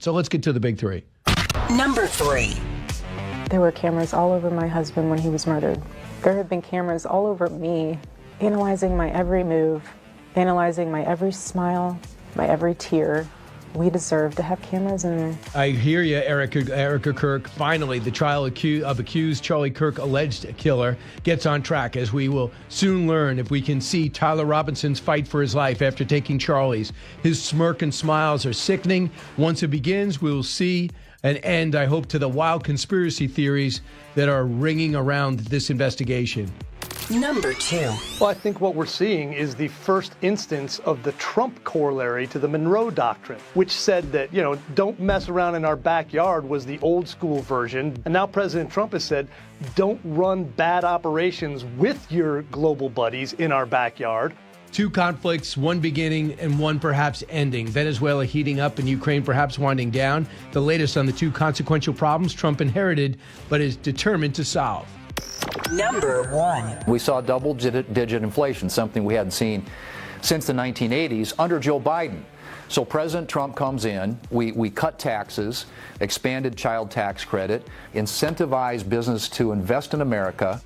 So let's get to the big three. Number 3. There were cameras all over my husband when he was murdered. There have been cameras all over me, analyzing my every move, analyzing my every smile, my every tear. We deserve to have cameras in there. I hear you, Erica Kirk. Finally, the trial of accused Charlie Kirk, alleged killer, gets on track, as we will soon learn if we can see Tyler Robinson's fight for his life after taking Charlie's. His smirk and smiles are sickening. Once it begins, we will see an end, I hope, to the wild conspiracy theories that are ringing around this investigation. Number 2. Well, I think what we're seeing is the first instance of the Trump corollary to the Monroe Doctrine, which said that, don't mess around in our backyard was the old school version. And now President Trump has said, don't run bad operations with your global buddies in our backyard. Two conflicts, one beginning and one perhaps ending. Venezuela heating up and Ukraine perhaps winding down. The latest on the two consequential problems Trump inherited but is determined to solve. Number 1. We saw double-digit inflation, something we hadn't seen since the 1980s under Joe Biden. So President Trump comes in, we cut taxes, expanded child tax credit, incentivized business to invest in America.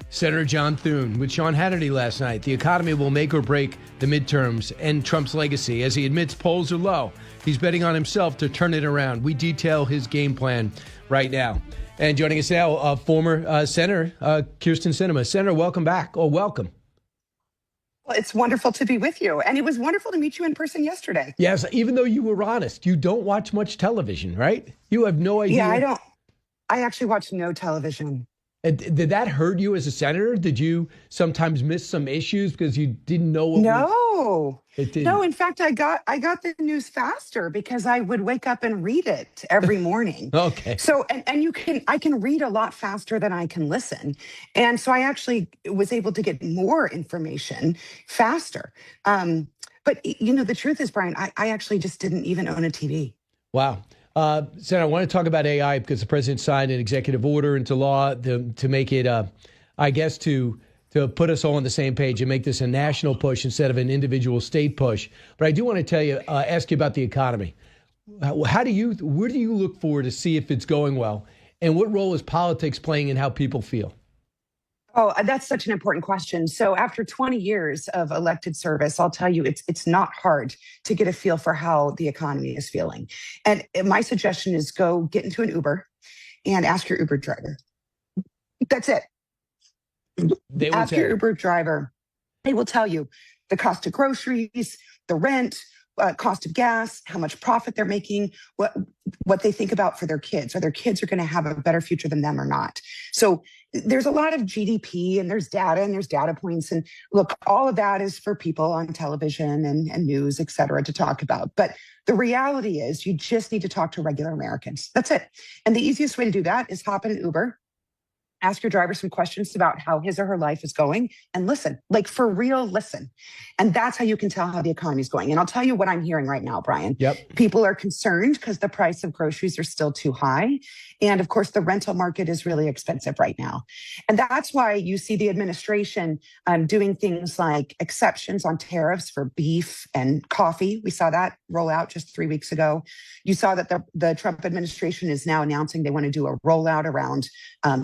Senator John Thune with Sean Hannity last night. The economy will make or break the midterms and Trump's legacy. As he admits polls are low, he's betting on himself to turn it around. We detail his game plan right now. And joining us now, former Senator Krysten Sinema. Senator, welcome back. Oh, welcome. Well, it's wonderful to be with you. And it was wonderful to meet you in person yesterday. Yes, even though you were honest, you don't watch much television, right? You have no idea. Yeah, I don't. I actually watch no television. And did that hurt you as a senator? Did you sometimes miss some issues because you didn't know what No. It didn't. No, in fact, I got the news faster because I would wake up and read it every morning. Okay. So and I can read a lot faster than I can listen. And so I actually was able to get more information faster. But the truth is, Brian, I actually just didn't even own a TV. Wow. Senator, I want to talk about AI because the president signed an executive order into law to make it, I guess, to put us all on the same page and make this a national push instead of an individual state push. But I do want to tell you, ask you about the economy. Where do you look for to see if it's going well? And what role is politics playing in how people feel? Oh, that's such an important question. So after 20 years of elected service, I'll tell you, it's not hard to get a feel for how the economy is feeling. And my suggestion is go get into an Uber and ask your Uber driver. That's it. Ask your Uber driver. They will tell you the cost of groceries, the rent, cost of gas, how much profit they're making, what they think about for their kids. Are their kids are going to have a better future than them or not? So there's a lot of GDP and there's data points. And look, all of that is for people on television and news, et cetera, to talk about. But the reality is you just need to talk to regular Americans. That's it. And the easiest way to do that is hop in an Uber, ask your driver some questions about how his or her life is going and listen, like for real, listen. And that's how you can tell how the economy is going. And I'll tell you what I'm hearing right now, Brian. Yep. People are concerned because the price of groceries are still too high. And of course, the rental market is really expensive right now. And that's why you see the administration doing things like exceptions on tariffs for beef and coffee. We saw that roll out just 3 weeks ago. You saw that the Trump administration is now announcing they want to do a rollout around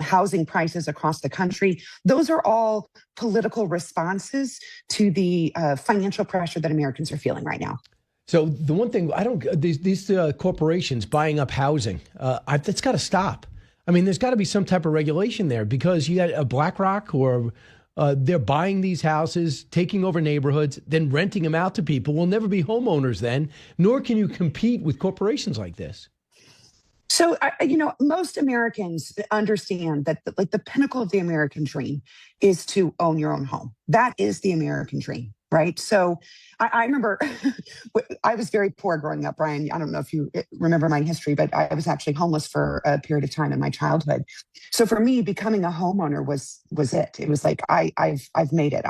housing prices across the country. Those are all political responses to the financial pressure that Americans are feeling right now. So the one thing these corporations buying up housing, that's got to stop. I mean, there's got to be some type of regulation there because you got a BlackRock or they're buying these houses, taking over neighborhoods, then renting them out to people. We'll never be homeowners then, nor can you compete with corporations like this. So, most Americans understand that like the pinnacle of the American dream is to own your own home. That is the American dream, right? So I remember I was very poor growing up, Brian. I don't know if you remember my history, but I was actually homeless for a period of time in my childhood. So for me, becoming a homeowner was it. It was like, I've made it.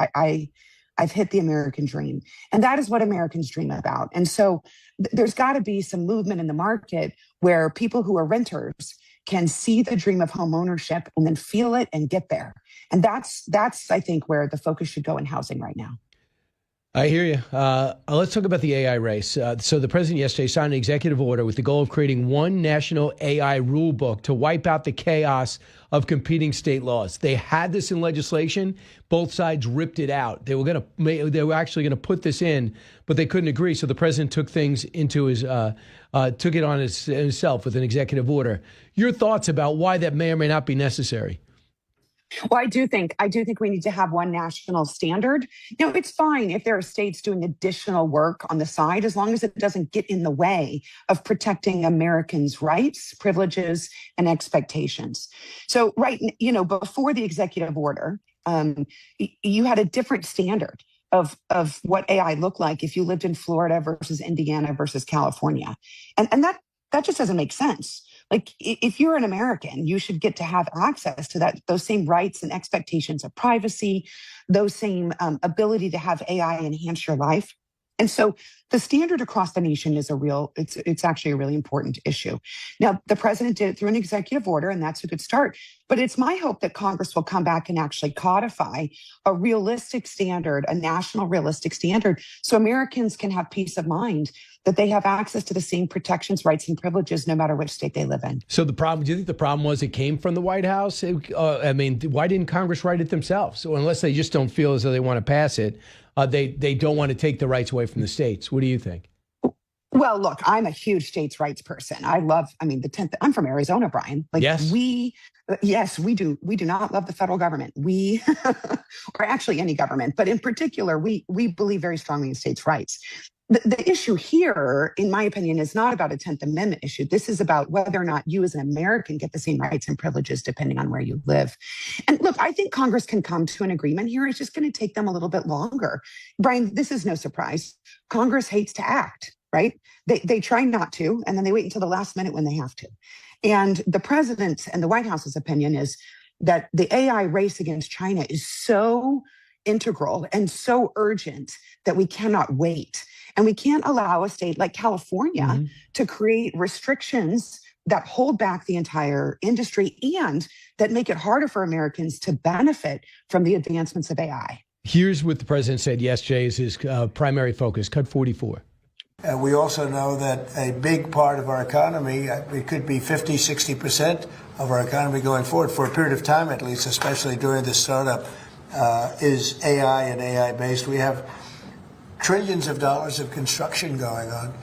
I've hit the American dream. And that is what Americans dream about. And so there's got to be some movement in the market where people who are renters can see the dream of home ownership and then feel it and get there. And that's I think, where the focus should go in housing right now. I hear you. Let's talk about the AI race. So the president yesterday signed an executive order with the goal of creating one national AI rule book to wipe out the chaos of competing state laws. They had this in legislation. Both sides ripped it out. They were actually going to put this in, but they couldn't agree. So the president took things into took it on himself with an executive order. Your thoughts about why that may or may not be necessary? Well, I do think we need to have one national standard. Now, it's fine if there are states doing additional work on the side, as long as it doesn't get in the way of protecting Americans' rights, privileges, and expectations. So, before the executive order, you had a different standard of what AI looked like if you lived in Florida versus Indiana versus California, and that just doesn't make sense. Like, if you're an American, you should get to have access to those same rights and expectations of privacy, those same ability to have AI enhance your life. And so the standard across the nation is it's actually a really important issue. Now, the president did it through an executive order, and that's a good start. But it's my hope that Congress will come back and actually codify a realistic standard, a national realistic standard, so Americans can have peace of mind that they have access to the same protections, rights, and privileges no matter which state they live in. So do you think the problem was it came from the White House? Why didn't Congress write it themselves? So unless they just don't feel as though they want to pass it, they don't want to take the rights away from the states. What do you think? Well, look, I'm a huge states' rights person. The 10th, I'm from Arizona, Brian. Yes. We do not love the federal government. We, or actually any government, but in particular, we believe very strongly in states' rights. The issue here, in my opinion, is not about a 10th Amendment issue. This is about whether or not you as an American get the same rights and privileges depending on where you live. And look, I think Congress can come to an agreement here. It's just going to take them a little bit longer. Brian, this is no surprise. Congress hates to act, right? They try not to, and then they wait until the last minute when they have to. And the president's and the White House's opinion is that the AI race against China is so integral and so urgent that we cannot wait. And we can't allow a state like California to create restrictions that hold back the entire industry and that make it harder for Americans to benefit from the advancements of AI. Here's what the president said yesterday is his primary focus, cut 44. We also know that a big part of our economy, it could be 50, 60% of our economy going forward for a period of time at least, especially during the startup, is AI and AI-based. We have trillions of dollars of construction going on,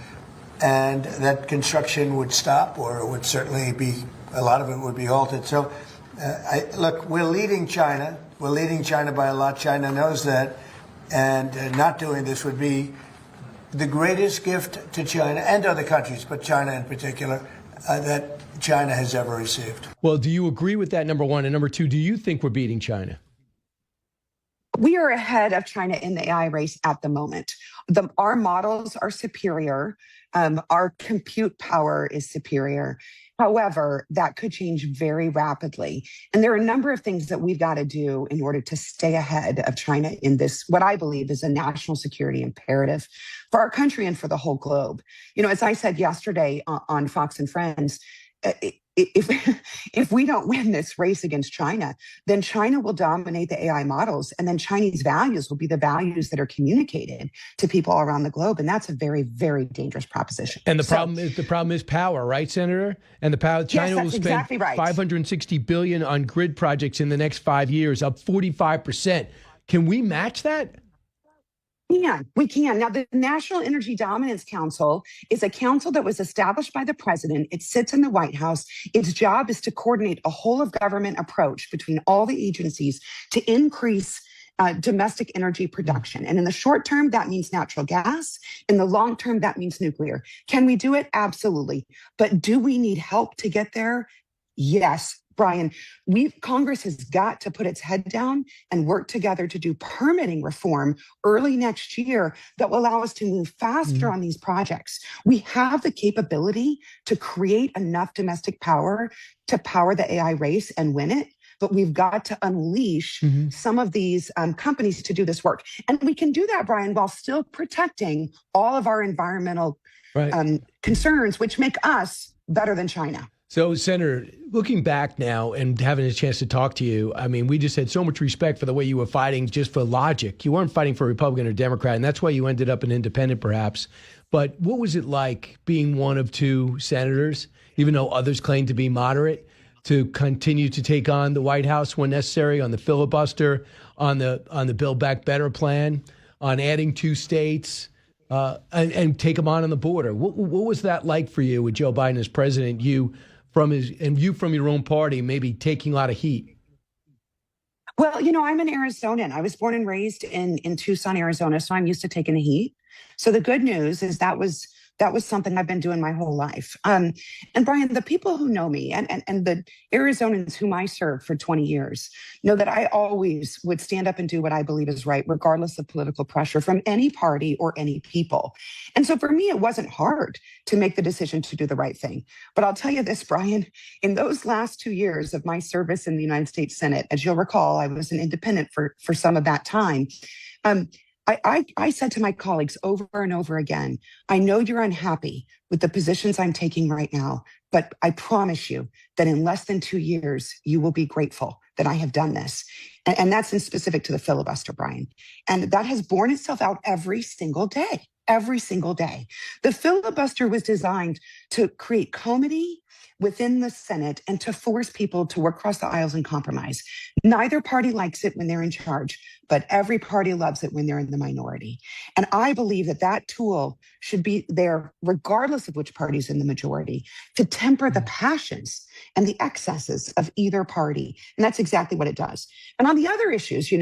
and that construction would stop, or it would certainly be, a lot of it would be halted. So, look, we're leading China. We're leading China by a lot. China knows that, and not doing this would be the greatest gift to China and other countries, but China in particular, that China has ever received. Well, do you agree with that, number one? And number two, do you think we're beating China? We are ahead of China in the AI race at the moment. Our models are superior. Our compute power is superior. However, that could change very rapidly. And there are a number of things that we've got to do in order to stay ahead of China in this, what I believe is a national security imperative for our country and for the whole globe. You know, as I said yesterday on Fox and Friends, if we don't win this race against China, then China will dominate the AI models, and then Chinese values will be the values that are communicated to people around the globe, and that's a very, very dangerous proposition. And the problem is power, right, Senator? And the power. China will spend exactly right. $560 billion on grid projects in the next 5 years, up 45%. Can we match that? We can. Now, the National Energy Dominance Council is a council that was established by the president. It sits in the White House. Its job is to coordinate a whole of government approach between all the agencies to increase domestic energy production. And in the short term, that means natural gas. In the long term, that means nuclear. Can we do it? Absolutely. But do we need help to get there? Yes. Brian, Congress has got to put its head down and work together to do permitting reform early next year that will allow us to move faster on these projects. We have the capability to create enough domestic power to power the AI race and win it, but we've got to unleash some of these companies to do this work. And we can do that, Brian, while still protecting all of our environmental concerns, which make us better than China. So, Senator, looking back now and having a chance to talk to you, I mean, we just had so much respect for the way you were fighting just for logic. You weren't fighting for Republican or Democrat, and that's why you ended up an independent, perhaps. But what was it like being one of two senators, even though others claim to be moderate, to continue to take on the White House when necessary, on the filibuster, on the Build Back Better plan, on adding 2 states, and take them on the border? What was that like for you with Joe Biden as president? You from your own party, maybe taking a lot of heat. Well, I'm an Arizonan. I was born and raised in Tucson, Arizona, so I'm used to taking the heat. So the good news is that was something I've been doing my whole life. And Brian, the people who know me and the Arizonans whom I served for 20 years know that I always would stand up and do what I believe is right, regardless of political pressure from any party or any people. And so for me, it wasn't hard to make the decision to do the right thing. But I'll tell you this, Brian, in those last 2 years of my service in the United States Senate, as you'll recall, I was an independent for some of that time. I said to my colleagues over and over again, I know you're unhappy with the positions I'm taking right now, but I promise you that in less than 2 years, you will be grateful that I have done this. And that's in specific to the filibuster, Brian. And that has borne itself out every single day. Every single day. The filibuster was designed to create comity within the Senate and to force people to work across the aisles and compromise. Neither party likes it when they're in charge, but every party loves it when they're in the minority. And I believe that tool should be there, regardless of which party's in the majority, to temper the passions and the excesses of either party. And that's exactly what it does. And on the other issues,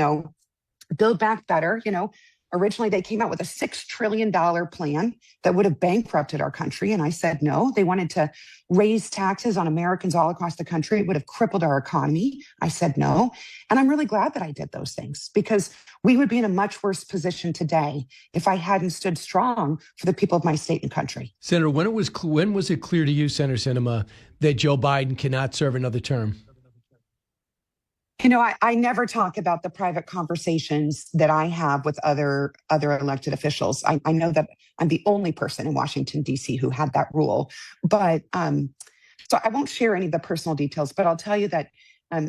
Build Back Better, originally, they came out with a $6 trillion plan that would have bankrupted our country. And I said no. They wanted to raise taxes on Americans all across the country. It would have crippled our economy. I said no. And I'm really glad that I did those things because we would be in a much worse position today if I hadn't stood strong for the people of my state and country. Senator, when was it clear to you, Senator Sinema, that Joe Biden cannot serve another term? I never talk about the private conversations that I have with other elected officials. I know that I'm the only person in Washington, D.C. who had that rule. But so I won't share any of the personal details, but I'll tell you that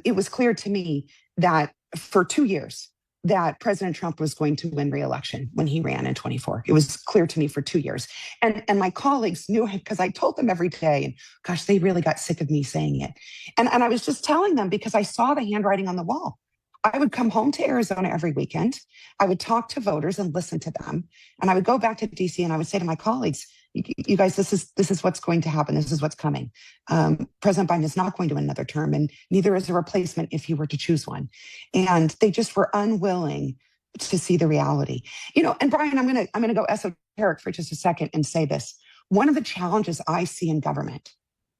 it was clear to me that for 2 years that President Trump was going to win re-election when he ran in 24. It was clear to me for 2 years. And my colleagues knew it because I told them every day, and gosh, they really got sick of me saying it. And I was just telling them because I saw the handwriting on the wall. I would come home to Arizona every weekend. I would talk to voters and listen to them. And I would go back to DC and I would say to my colleagues, you guys, this is what's going to happen. This is what's coming. President Biden is not going to win another term, and neither is a replacement if he were to choose one. And they just were unwilling to see the reality. And Brian, I'm gonna go esoteric for just a second and say this. One of the challenges I see in government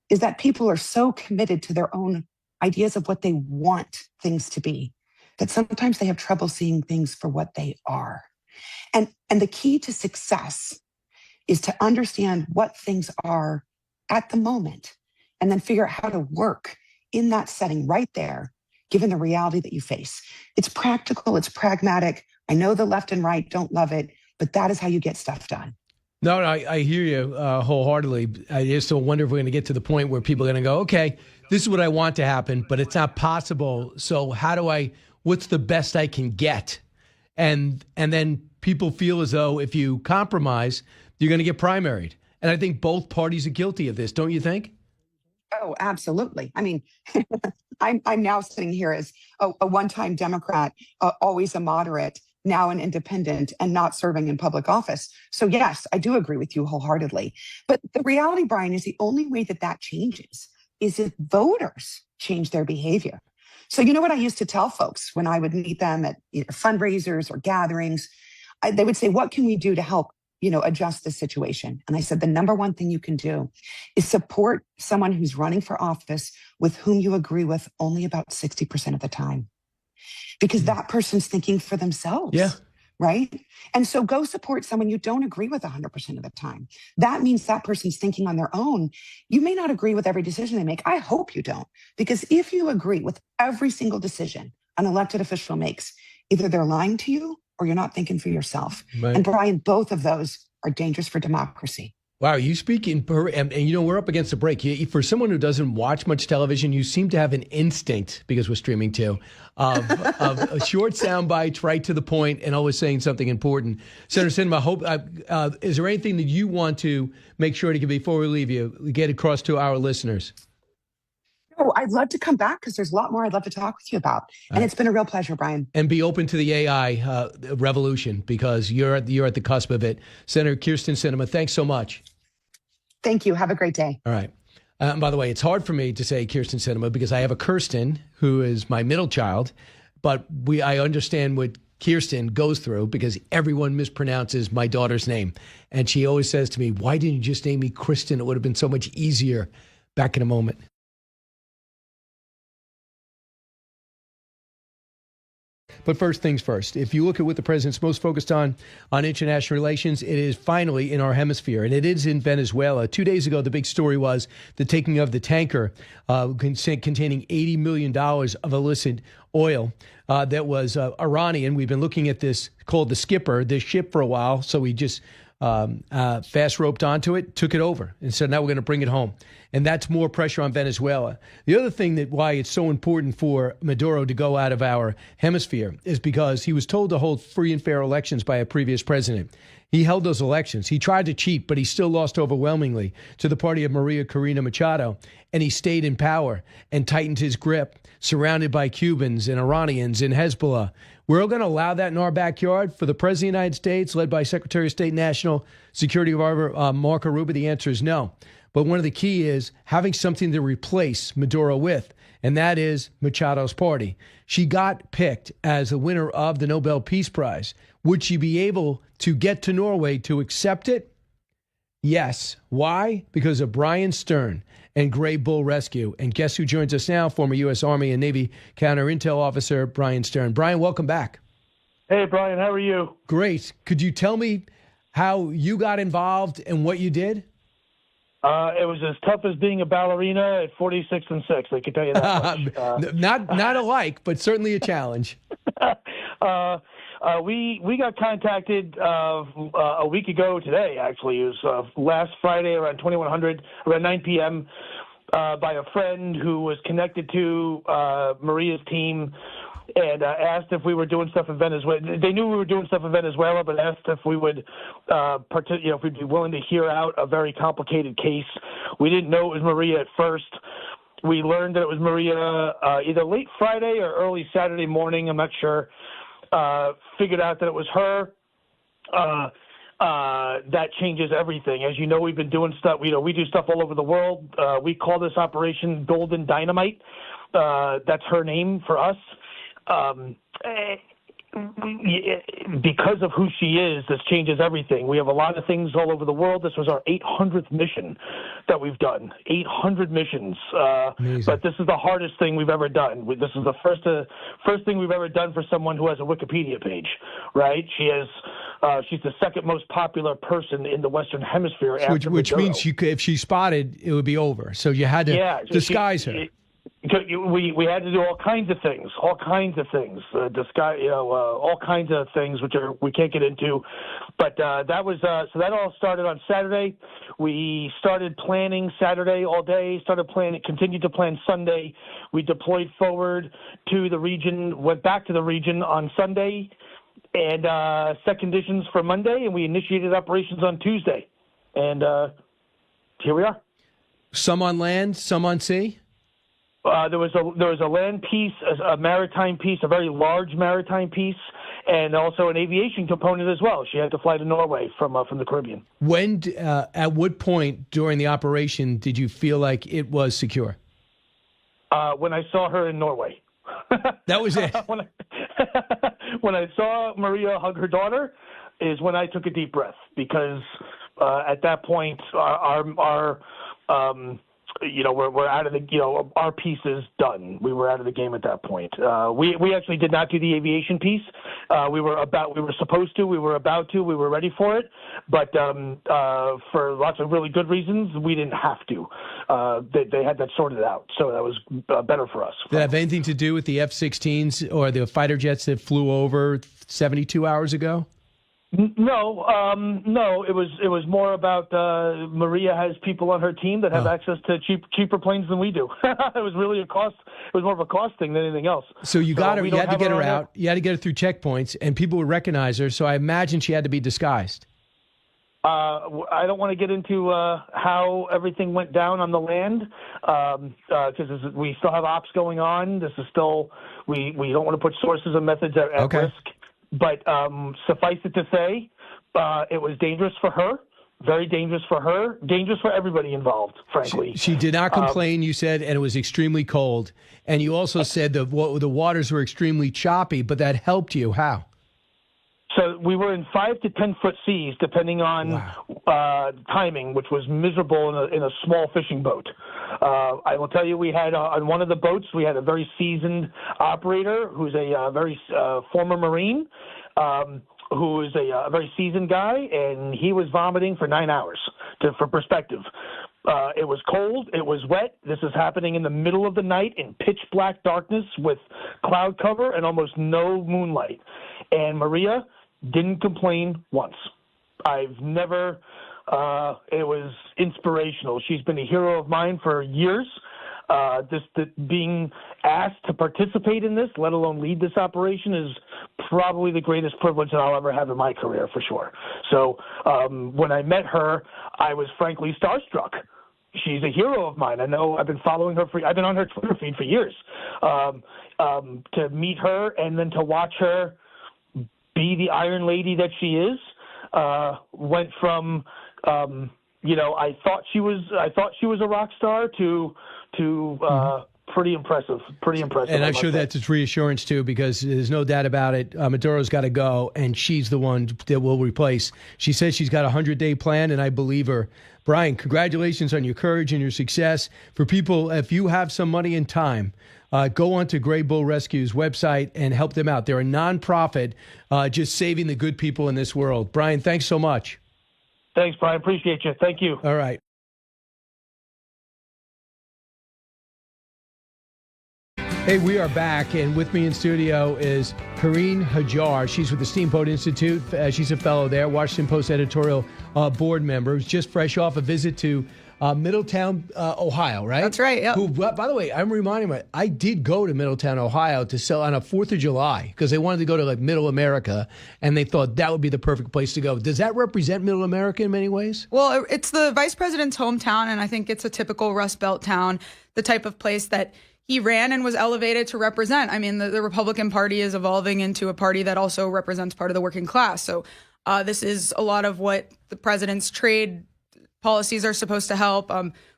is that people are so committed to their own ideas of what they want things to be that sometimes they have trouble seeing things for what they are. And the key to success is to understand what things are at the moment and then figure out how to work in that setting right there, given the reality that you face. It's practical, it's pragmatic. I know the left and right don't love it, but that is how you get stuff done. No, I hear you wholeheartedly. I just don't wonder if we're going to get to the point where people are going to go, okay, this is what I want to happen, but it's not possible. So what's the best I can get? And then people feel as though if you compromise, you're going to get primaried. And I think both parties are guilty of this, don't you think? Oh, absolutely. I mean, I'm now sitting here as a one-time Democrat, always a moderate, now an independent, and not serving in public office. So yes, I do agree with you wholeheartedly. But the reality, Brian, is the only way that changes is if voters change their behavior. So you know what I used to tell folks when I would meet them at either fundraisers or gatherings? They would say, what can we do to help adjust the situation? And I said, the number one thing you can do is support someone who's running for office with whom you agree with only about 60% of the time. Because that person's thinking for themselves. Yeah. Right? And so go support someone you don't agree with 100% of the time. That means that person's thinking on their own. You may not agree with every decision they make. I hope you don't. Because if you agree with every single decision an elected official makes, either they're lying to you or you're not thinking for yourself. Right. And Brian, both of those are dangerous for democracy. Wow, you speak and you know, we're up against the break. For someone who doesn't watch much television, you seem to have an instinct, because we're streaming too, of a short sound bites, right to the point, and always saying something important. Senator Sinema, is there anything that you want to make sure to get before we leave you, get across to our listeners? Oh, I'd love to come back because there's a lot more I'd love to talk with you about. And it's been a real pleasure, Brian. And be open to the AI revolution, because you're at the cusp of it. Senator Krysten Sinema, thanks so much. Thank you. Have a great day. All right. By the way, it's hard for me to say Krysten Sinema because I have a Kirsten who is my middle child, but I understand what Krysten goes through because everyone mispronounces my daughter's name. And she always says to me, why didn't you just name me Krysten? It would have been so much easier. Back in a moment. But first things first, if you look at what the president's most focused on international relations, it is finally in our hemisphere, and it is in Venezuela. 2 days ago, the big story was the taking of the tanker containing $80 million of illicit oil that was Iranian. We've been looking at this called the Skipper, this ship, for a while, so we just fast roped onto it, took it over. And so now we're going to bring it home. And that's more pressure on Venezuela. The other thing that why it's so important for Maduro to go out of our hemisphere is because he was told to hold free and fair elections by a previous president. He held those elections. He tried to cheat, but he still lost overwhelmingly to the party of Maria Corina Machado. And he stayed in power and tightened his grip, surrounded by Cubans and Iranians and Hezbollah. We're going to allow that in our backyard for the President of the United States, led by Secretary of State National Security Marco Rubio? The answer is no. But one of the key is having something to replace Maduro with, and that is Machado's party. She got picked as the winner of the Nobel Peace Prize. Would she be able to get to Norway to accept it? Yes. Why? Because of Brian Stern and Gray Bull Rescue. And guess who joins us now? Former U.S. Army and Navy Counter-Intel Officer Brian Stern. Brian, welcome back. Hey, Brian, how are you? Great. Could you tell me how you got involved and what you did? It was as tough as being a ballerina at 46 and 6. I can tell you that much. Not alike, but certainly a challenge. We got contacted a week ago today, actually. It was last Friday around 2100, around 9 p.m., by a friend who was connected to Maria's team and asked if we were doing stuff in Venezuela. They knew we were doing stuff in Venezuela, but asked if we would, if we'd be willing to hear out a very complicated case. We didn't know it was Maria at first. We learned that it was Maria either late Friday or early Saturday morning. I'm not sure. Figured out that it was her. That changes everything. As you know, we've been doing stuff. We do stuff all over the world. We call this operation Golden Dynamite. That's her name for us. Because of who she is, this changes everything. We have a lot of things all over the world. This was our 800th mission that we've done. 800 missions. But this is the hardest thing we've ever done. This is the first thing we've ever done for someone who has a Wikipedia page, right? She's the second most popular person in the Western Hemisphere after which Maduro. means if she spotted, it would be over. So you had to disguise her. We had to do all kinds of things, all kinds of things, which we can't get into. But that was so that all started on Saturday. We started planning Saturday all day. Continued to plan Sunday. We deployed forward to the region. Went back to the region on Sunday, and set conditions for Monday. And we initiated operations on Tuesday. And here we are. Some on land, some on sea. There was a land piece, a maritime piece, a very large maritime piece, and also an aviation component as well. She had to fly to Norway from the Caribbean. When, at what point during the operation did you feel like it was secure? When I saw her in Norway. That was it. When I saw Maria hug her daughter, is when I took a deep breath, because at that point we're out of the, our piece is done. We were out of the game at that point. We actually did not do the aviation piece. We were supposed to, we were about to, we were ready for it. But for lots of really good reasons, we didn't have to. They had that sorted out. So that was better for us. Did that have anything to do with the F-16s or the fighter jets that flew over 72 hours ago? No. It was more about Maria has people on her team that have access to cheaper planes than we do. It was really a cost. It was more of a cost thing than anything else. So you got her. You had to get her out. There. You had to get her through checkpoints, and people would recognize her. So I imagine she had to be disguised. I don't want to get into how everything went down on the land because we still have ops going on. This is still we don't want to put sources and methods at risk. But suffice it to say, it was dangerous for her, very dangerous for her, dangerous for everybody involved, frankly. She did not complain, you said, and it was extremely cold. And you also said the waters were extremely choppy, but that helped you. How? So we were in 5 to 10 foot seas, depending on timing, which was miserable in a small fishing boat. I will tell you, we had on one of the boats, we had a very seasoned operator who's a very former Marine, who is a very seasoned guy, and he was vomiting for 9 hours. For perspective, it was cold, it was wet. This is happening in the middle of the night in pitch black darkness with cloud cover and almost no moonlight. And Maria didn't complain once. I've never, it was inspirational. She's been a hero of mine for years. Being asked to participate in this, let alone lead this operation, is probably the greatest privilege that I'll ever have in my career, for sure. So when I met her, I was frankly starstruck. She's a hero of mine. I know I've been following her I've been on her Twitter feed for years. To meet her and then to watch her be the Iron Lady that she is, went from, I thought she was a rock star to pretty impressive. And I'm sure that's reassurance too, because there's no doubt about it. Maduro's got to go, and she's the one that will replace. She says she's got a 100-day plan, and I believe her. Brian, congratulations on your courage and your success. For people, if you have some money and time, go on to Gray Bull Rescue's website and help them out. They're a nonprofit just saving the good people in this world. Brian, thanks so much. Thanks, Brian. Appreciate you. Thank you. All right. Hey, we are back, and with me in studio is Carine Hajjar. She's with the Steamboat Institute. She's a fellow there, Washington Post editorial board member, who's just fresh off a visit to Middletown, Ohio, right? That's right, yeah. Who, by the way, I'm reminding me, I did go to Middletown, Ohio to sell on a 4th of July because they wanted to go to like Middle America, and they thought that would be the perfect place to go. Does that represent Middle America in many ways? Well, it's the vice president's hometown, and I think it's a typical Rust Belt town, the type of place that he ran and was elevated to represent. I mean, the Republican Party is evolving into a party that also represents part of the working class. So this is a lot of what the president's trade policies are supposed to help,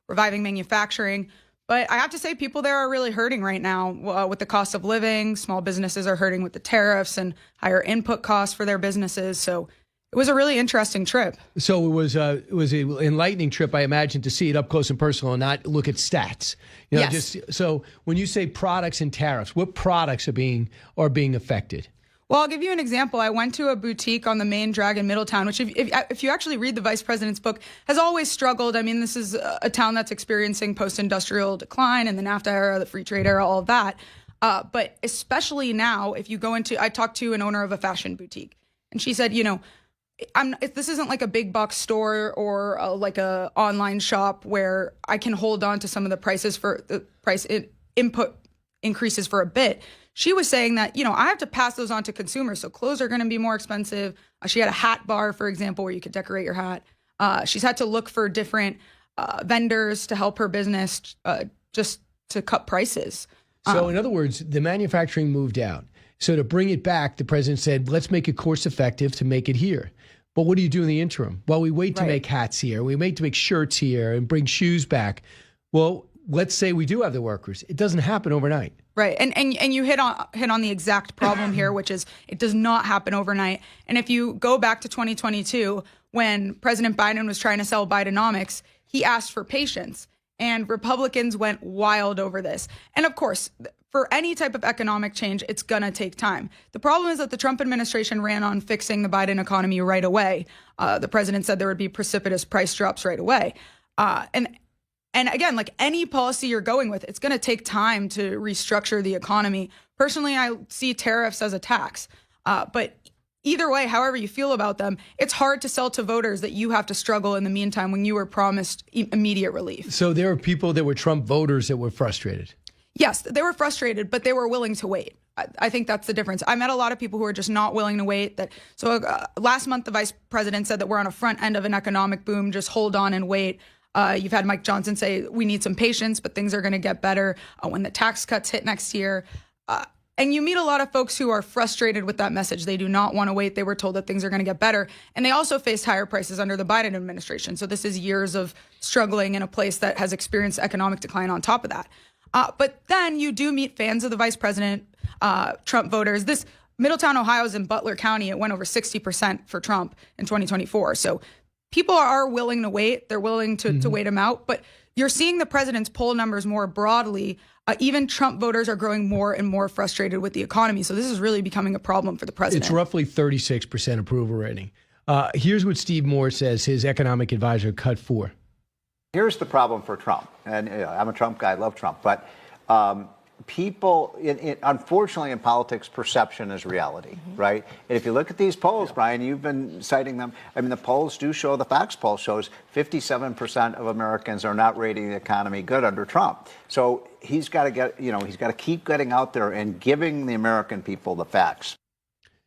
reviving manufacturing. But I have to say, people there are really hurting right now with the cost of living. Small businesses are hurting with the tariffs and higher input costs for their businesses. So it was a really interesting trip. So it was an enlightening trip, I imagine, to see it up close and personal and not look at stats. Yes. So when you say products and tariffs, what products are being affected? Well, I'll give you an example. I went to a boutique on the main drag in Middletown, which if you actually read the vice president's book, has always struggled. I mean, this is a town that's experiencing post-industrial decline in the NAFTA era, the free trade era, all of that. But especially now, if you go I talked to an owner of a fashion boutique, and she said, this isn't like a big box store or like a online shop where I can hold on to some of the prices for the price input increases for a bit. She was saying that, I have to pass those on to consumers. So clothes are going to be more expensive. She had a hat bar, for example, where you could decorate your hat. She's had to look for different vendors to help her business just to cut prices. So in other words, the manufacturing moved out. So to bring it back, the president said, let's make it course effective to make it here. But what do you do in the interim? Well, we wait to make hats here. We wait to make shirts here and bring shoes back. Well, let's say we do have the workers. It doesn't happen overnight. Right. And you hit on the exact problem here, which is it does not happen overnight. And if you go back to 2022, when President Biden was trying to sell Bidenomics, he asked for patience. And Republicans went wild over this. And of course, for any type of economic change, it's going to take time. The problem is that the Trump administration ran on fixing the Biden economy right away. The president said there would be precipitous price drops right away. And again, like any policy you're going with, it's going to take time to restructure the economy. Personally, I see tariffs as a tax. But either way, however you feel about them, it's hard to sell to voters that you have to struggle in the meantime when you were promised immediate relief. So there are people that were Trump voters that were frustrated. Yes, they were frustrated, but they were willing to wait. I think that's the difference. I met a lot of people who are just not willing to wait. Last month, the vice president said that we're on a front end of an economic boom. Just hold on and wait. You've had Mike Johnson say we need some patience, but things are going to get better when the tax cuts hit next year. And you meet a lot of folks who are frustrated with that message. They do not want to wait. They were told that things are going to get better. And they also faced higher prices under the Biden administration. So this is years of struggling in a place that has experienced economic decline on top of that. But then you do meet fans of the vice president, Trump voters. This Middletown, Ohio is in Butler County. It went over 60% for Trump in 2024. So people are willing to wait. They're willing to wait him out. But you're seeing the president's poll numbers more broadly. Even Trump voters are growing more and more frustrated with the economy. So this is really becoming a problem for the president. It's roughly 36% approval rating. Here's what Steve Moore says his economic advisor cut for. Here's the problem for Trump. And I'm a Trump guy. I love Trump. But people, unfortunately, in politics, perception is reality, right? And if you look at these polls, Brian, you've been citing them. I mean, the polls do show, the Fox poll shows 57% of Americans are not rating the economy good under Trump. So he's got to he's got to keep getting out there and giving the American people the facts.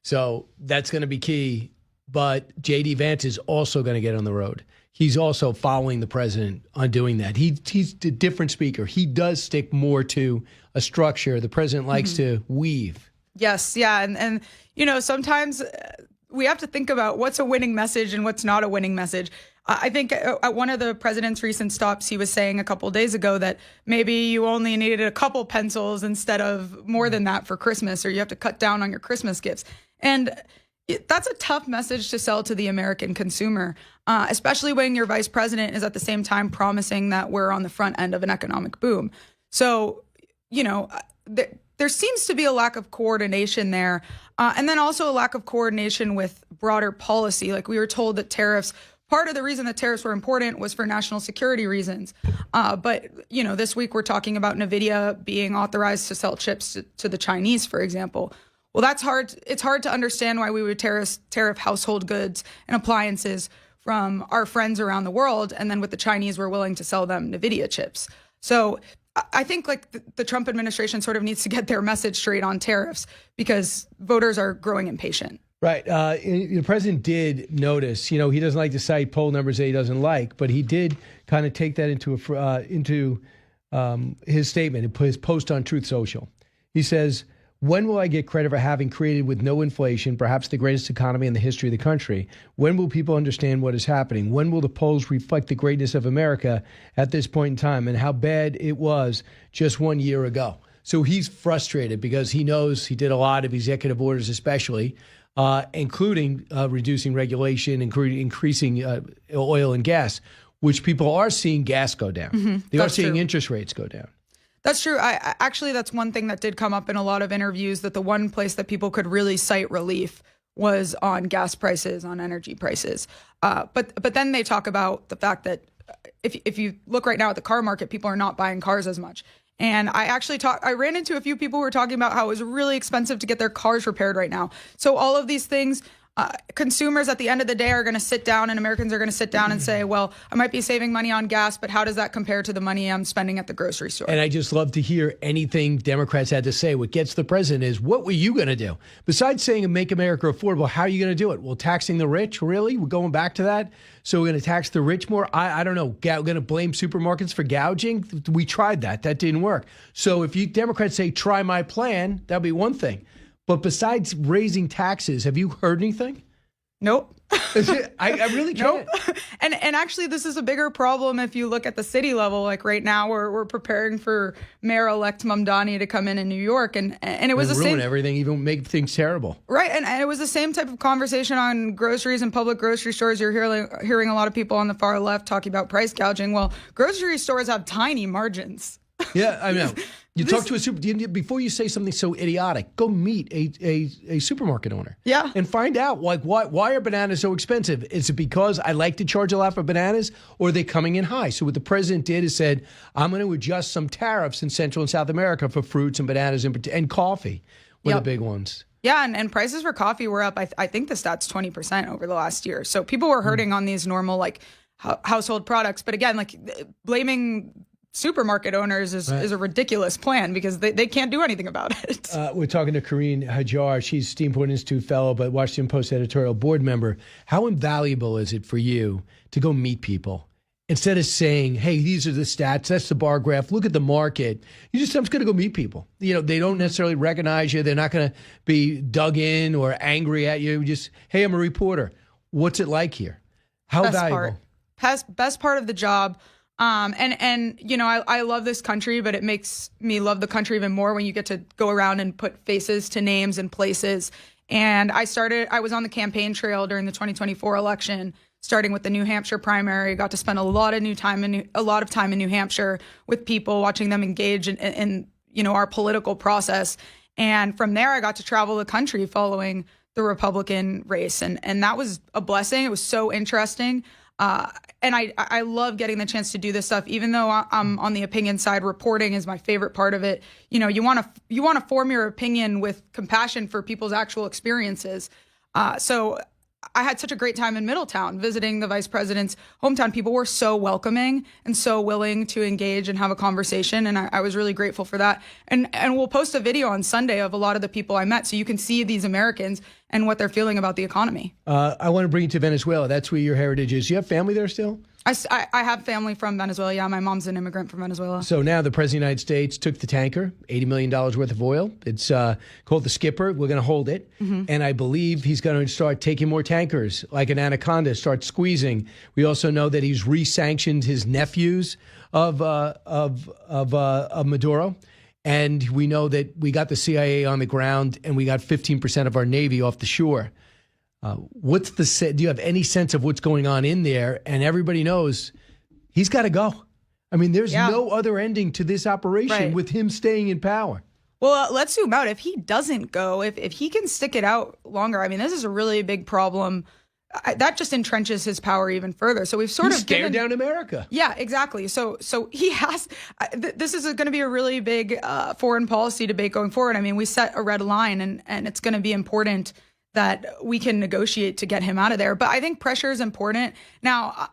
So that's going to be key. But J.D. Vance is also going to get on the road. He's also following the president on doing that. He's a different speaker. He does stick more to a structure. The president likes to weave. Yes, yeah. And sometimes we have to think about what's a winning message and what's not a winning message. I think at one of the president's recent stops, he was saying a couple of days ago that maybe you only needed a couple pencils instead of more than that for Christmas, or you have to cut down on your Christmas gifts. And that's a tough message to sell to the American consumer, especially when your vice president is at the same time promising that we're on the front end of an economic boom. So, there seems to be a lack of coordination there. And then also a lack of coordination with broader policy. Like we were told that part of the reason that tariffs were important was for national security reasons. But this week we're talking about NVIDIA being authorized to sell chips to the Chinese, for example. Well, that's hard. It's hard to understand why we would tariff household goods and appliances from our friends around the world. And then with the Chinese, we're willing to sell them NVIDIA chips. So I think the Trump administration sort of needs to get their message straight on tariffs because voters are growing impatient. Right. The president did notice, he doesn't like to cite poll numbers that he doesn't like, but he did kind of take that into his statement, his post on Truth Social. He says, when will I get credit for having created with no inflation, perhaps the greatest economy in the history of the country? When will people understand what is happening? When will the polls reflect the greatness of America at this point in time and how bad it was just 1 year ago? So he's frustrated because he knows he did a lot of executive orders, especially, including reducing regulation, increasing oil and gas, which people are seeing gas go down. They are seeing interest rates go down. That's true. Actually, that's one thing that did come up in a lot of interviews, that the one place that people could really cite relief was on gas prices, on energy prices. But then they talk about the fact that if you look right now at the car market, people are not buying cars as much. And I ran into a few people who were talking about how it was really expensive to get their cars repaired right now. So all of these things, consumers at the end of the day are going to sit down, and Americans are going to sit down and say, well, I might be saving money on gas, but how does that compare to the money I'm spending at the grocery store? And I just love to hear anything Democrats had to say. What gets the president is, what were you going to do? Besides saying make America affordable, how are you going to do it? Well, taxing the rich, really? We're going back to that? So we're going to tax the rich more? I don't know. We're going to blame supermarkets for gouging? We tried that. That didn't work. So if you Democrats say, try my plan, that'll be one thing. But besides raising taxes, have you heard anything? Nope. I really can't. Nope. And actually, this is a bigger problem if you look at the city level. Like right now, we're preparing for Mayor-elect Mamdani to come in New York, and it was the same. Ruin everything, even make things terrible. Right, and it was the same type of conversation on groceries and public grocery stores. You're hearing a lot of people on the far left talking about price gouging. Well, grocery stores have tiny margins. Yeah, I know. You talk to a before you say something so idiotic, go meet a supermarket owner. Yeah. And find out why are bananas so expensive? Is it because I like to charge a lot for bananas, or are they coming in high? So what the president did is said, I'm going to adjust some tariffs in Central and South America for fruits and bananas and coffee, one of the big ones. Yeah, and prices for coffee were up, I think the stat's 20% over the last year. So people were hurting on these normal, like, household products. But again, like, blaming supermarket owners is a ridiculous plan because they can't do anything about it. We're talking to Carine Hajjar. She's Steamboat Institute fellow, but Washington Post editorial board member. How invaluable is it for you to go meet people? Instead of saying, hey, these are the stats, that's the bar graph, look at the market. I'm just going to go meet people. You know, they don't necessarily recognize you. They're not going to be dug in or angry at you. Just, hey, I'm a reporter. What's it like here? How valuable? Best part of the job. And you know, I love this country, but it makes me love the country even more when you get to go around and put faces to names and places. And I was on the campaign trail during the 2024 election, starting with the New Hampshire primary. Got to spend a lot of time in New Hampshire with people, watching them engage in you know, our political process. And from there, I got to travel the country following the Republican race. And that was a blessing. It was so interesting. And I love getting the chance to do this stuff, even though I'm on the opinion side. Reporting is my favorite part of it. You know, you want to form your opinion with compassion for people's actual experiences. So I had such a great time in Middletown visiting the vice president's hometown. People were so welcoming and so willing to engage and have a conversation. And I was really grateful for that. And we'll post a video on Sunday of a lot of the people I met so you can see these Americans and what they're feeling about the economy. I want to bring you to Venezuela. That's where your heritage is. You have family there still? I have family from Venezuela. Yeah, my mom's an immigrant from Venezuela. So now the President of the United States took the tanker, $80 million worth of oil. It's called the Skipper. We're going to hold it. Mm-hmm. And I believe he's going to start taking more tankers, like an anaconda, start squeezing. We also know that he's re-sanctioned his nephews of Maduro. And we know that we got the CIA on the ground and we got 15% of our Navy off the shore. Do you have any sense of what's going on in there? And everybody knows he's got to go. I mean, there's no other ending to this operation with him staying in power. Well, let's zoom out. If he doesn't go, if he can stick it out longer, I mean, this is a really big problem. That just entrenches his power even further. So we've sort of scared down America. Yeah, exactly. So he has. This is going to be a really big foreign policy debate going forward. I mean, we set a red line, and it's going to be important that we can negotiate to get him out of there. But I think pressure is important. Now,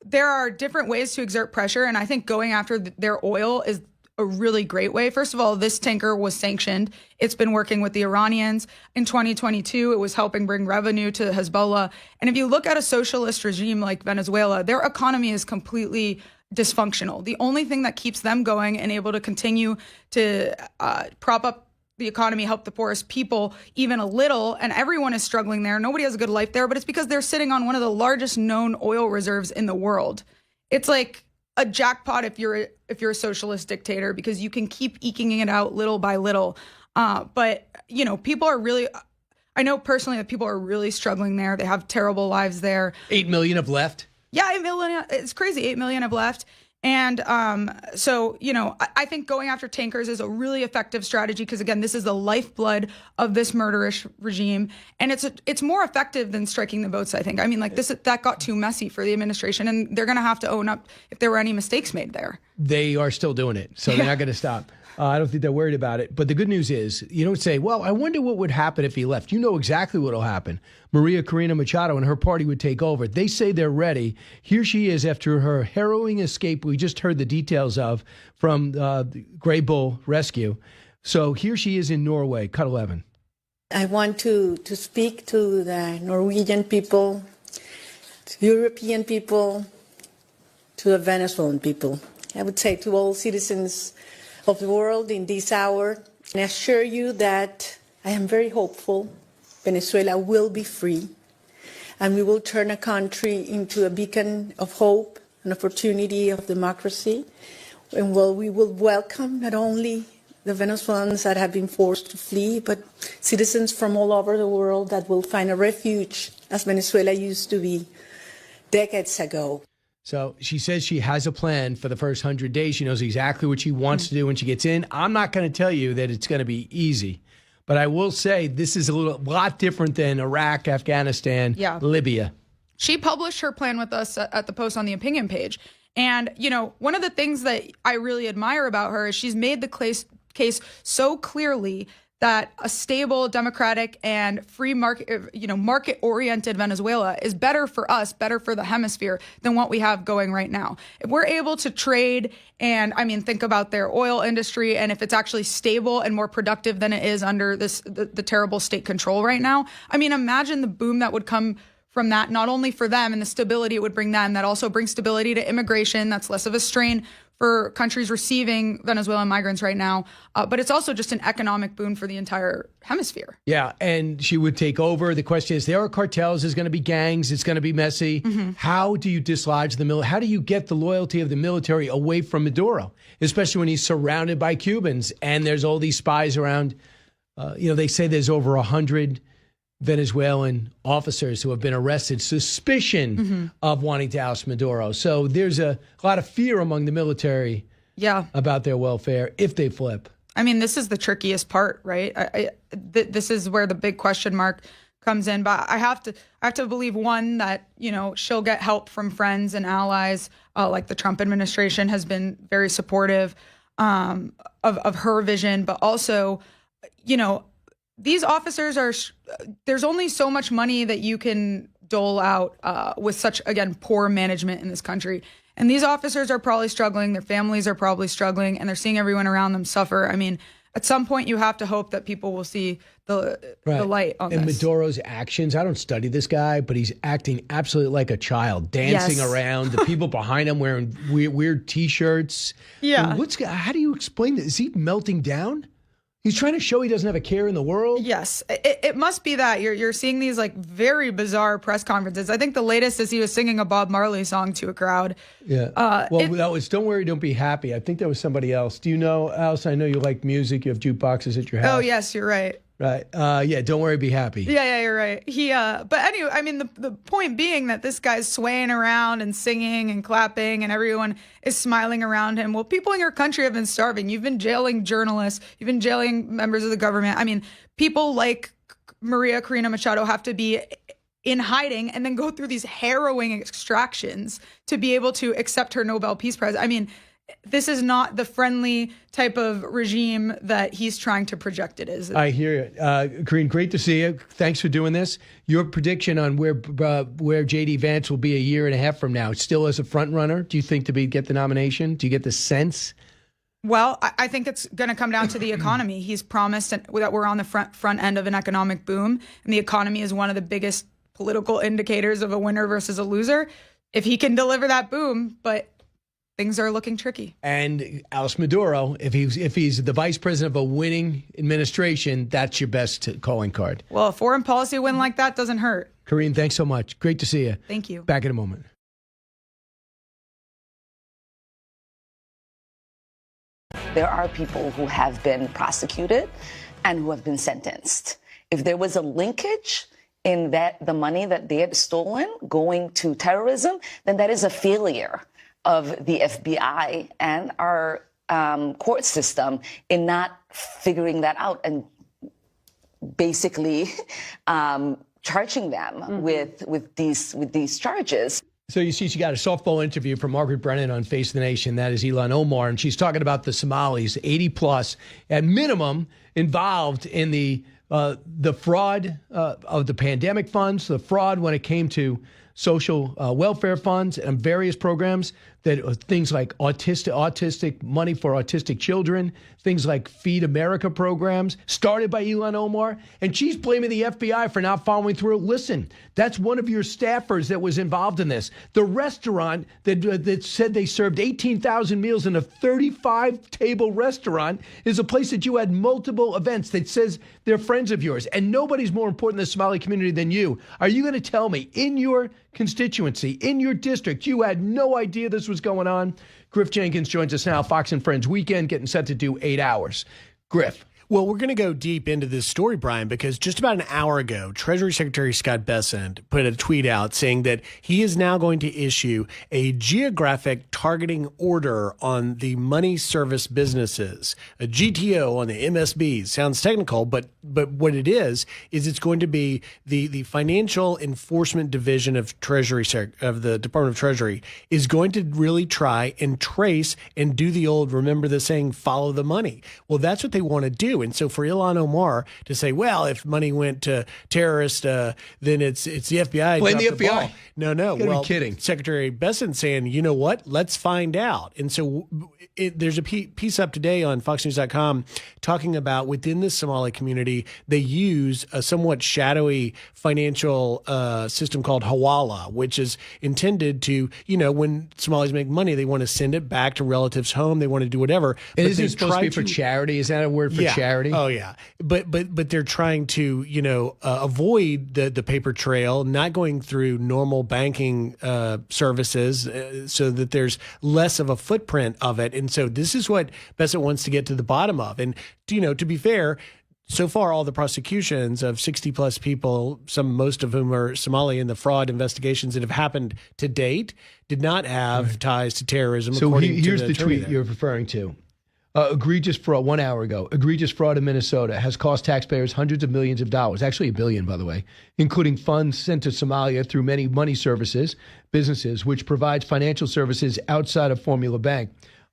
there are different ways to exert pressure, and I think going after their oil is a really great way. First of all, this tanker was sanctioned. It's been working with the Iranians. In 2022, it was helping bring revenue to Hezbollah. And if you look at a socialist regime like Venezuela, their economy is completely dysfunctional. The only thing that keeps them going and able to continue to prop up the economy, help the poorest people even a little, and everyone is struggling there. Nobody has a good life there, but it's because they're sitting on one of the largest known oil reserves in the world. It's like a jackpot if you're a socialist dictator, because you can keep eking it out little by little. But you know, I know personally that people are really struggling there. They have terrible lives there. 8 million have left. Yeah, 8 million. It's crazy. 8 million have left. And so, you know, I think going after tankers is a really effective strategy because, again, this is the lifeblood of this murderous regime. And it's more effective than striking the boats, I think. I mean, like that got too messy for the administration, and they're going to have to own up if there were any mistakes made there. They are still doing it, so they're not going to stop. I don't think they're worried about it. But the good news is, you don't say, well, I wonder what would happen if he left. You know exactly what will happen. Maria Corina Machado and her party would take over. They say they're ready. Here she is after her harrowing escape we just heard the details of from the Grey Bull rescue. So here she is in Norway, cut 11. I want to speak to the Norwegian people, to European people, to the Venezuelan people. I would say to all citizens of the world in this hour, and I assure you that I am very hopeful Venezuela will be free, and we will turn a country into a beacon of hope and opportunity of democracy, and we will welcome not only the Venezuelans that have been forced to flee, but citizens from all over the world that will find a refuge, as Venezuela used to be decades ago. So she says she has a plan for the first 100 days. She knows exactly what she wants to do when she gets in. I'm not going to tell you that it's going to be easy, but I will say this is a lot different than Iraq, Afghanistan, Libya. She published her plan with us at the Post on the opinion page. And, you know, one of the things that I really admire about her is she's made the case so clearly that a stable, democratic, and free market, market-oriented Venezuela is better for us, better for the hemisphere than what we have going right now. If we're able to trade and, think about their oil industry, and if it's actually stable and more productive than it is under the terrible state control right now, imagine the boom that would come from that, not only for them and the stability it would bring them, that also brings stability to immigration. That's less of a strain for countries receiving Venezuelan migrants right now. But it's also just an economic boon for the entire hemisphere. Yeah, and she would take over. The question is, there are cartels, there's going to be gangs, it's going to be messy. Mm-hmm. How do you dislodge the military? How do you get the loyalty of the military away from Maduro, especially when he's surrounded by Cubans and there's all these spies around? They say there's over 100 Venezuelan officers who have been arrested, suspicion of wanting to oust Maduro. So there's a lot of fear among the military about their welfare if they flip. This is the trickiest part, right? This is where the big question mark comes in. But I have to believe, one, that, she'll get help from friends and allies, like the Trump administration has been very supportive of her vision. But also, these officers there's only so much money that you can dole out with such, again, poor management in this country. And these officers are probably struggling. Their families are probably struggling, and they're seeing everyone around them suffer. At some point, you have to hope that people will see the light on this. And Maduro's actions, I don't study this guy, but he's acting absolutely like a child, dancing around, the people behind him wearing weird T-shirts. Yeah. How do you explain this? Is he melting down? He's trying to show he doesn't have a care in the world. Yes, it must be that you're seeing these very bizarre press conferences. I think the latest is he was singing a Bob Marley song to a crowd. Yeah. That was "Don't Worry, Don't Be Happy." I think that was somebody else. Do you know, Alice? I know you like music. You have jukeboxes at your house. Oh yes, you're right. Right. Don't worry, be happy. Yeah, you're right. But anyway, the point being that this guy's swaying around and singing and clapping and everyone is smiling around him. Well, people in your country have been starving. You've been jailing journalists. You've been jailing members of the government. People like Maria Corina Machado have to be in hiding and then go through these harrowing extractions to be able to accept her Nobel Peace Prize. This is not the friendly type of regime that he's trying to project it as. I hear you. Carine, great to see you. Thanks for doing this. Your prediction on where J.D. Vance will be a year and a half from now, still as a front runner, do you think get the nomination? Do you get the sense? Well, I think it's going to come down to the economy. He's promised that we're on the front end of an economic boom, and the economy is one of the biggest political indicators of a winner versus a loser. If he can deliver that boom, but things are looking tricky. And oust Maduro, if he's the vice president of a winning administration, that's your best calling card. Well, a foreign policy win like that doesn't hurt. Carine, thanks so much. Great to see you. Thank you. Back in a moment. There are people who have been prosecuted and who have been sentenced. If there was a linkage in the money that they had stolen going to terrorism, then that is a failure of the FBI and our court system in not figuring that out and basically charging them with these charges. So you see, she got a softball interview from Margaret Brennan on Face the Nation. That is Ilhan Omar, and she's talking about the Somalis, 80 plus, at minimum, involved in the fraud of the pandemic funds, the fraud when it came to social welfare funds and various programs, that things like autistic money for autistic children, things like Feed America programs started by Ilhan Omar, and she's blaming the FBI for not following through. Listen, that's one of your staffers that was involved in this. The restaurant that said they served 18,000 meals in a 35-table restaurant is a place that you had multiple events that says they're friends of yours, and nobody's more important in the Somali community than you. Are you going to tell me in your constituency, in your district, you had no idea this was going on? Griff Jenkins joins us now, Fox and Friends Weekend, getting set to do 8 hours. Griff. Well, we're going to go deep into this story, Brian, because just about an hour ago, Treasury Secretary Scott Bessent put a tweet out saying that he is now going to issue a geographic targeting order on the money service businesses, a GTO on the MSBs. Sounds technical, but what it is it's going to be the Financial Enforcement Division of of the Department of Treasury is going to really try and trace and do the old, remember the saying, follow the money. Well, that's what they want to do. too. And so for Ilhan Omar to say, well, if money went to terrorists, then it's the FBI. Blame the FBI. Ball. No. You gotta be kidding. Secretary Bessent saying, you know what? Let's find out. And so there's a piece up today on FoxNews.com talking about within the Somali community, they use a somewhat shadowy financial system called Hawala, which is intended to, when Somalis make money, they want to send it back to relatives' home. They want to do whatever. And isn't it supposed to be for charity? Is that a word for charity? Oh, yeah. But they're trying to, avoid the paper trail, not going through normal banking services so that there's less of a footprint of it. And so this is what Bessent wants to get to the bottom of. And, to be fair, so far, all the prosecutions of 60 plus people, most of whom are Somali in the fraud investigations that have happened to date, did not have ties to terrorism. So here's the tweet you're referring to. Egregious fraud, 1 hour ago. Egregious fraud in Minnesota has cost taxpayers hundreds of millions of dollars, actually $1 billion, by the way, including funds sent to Somalia through many money services, businesses, which provides financial services outside of Formula Bank.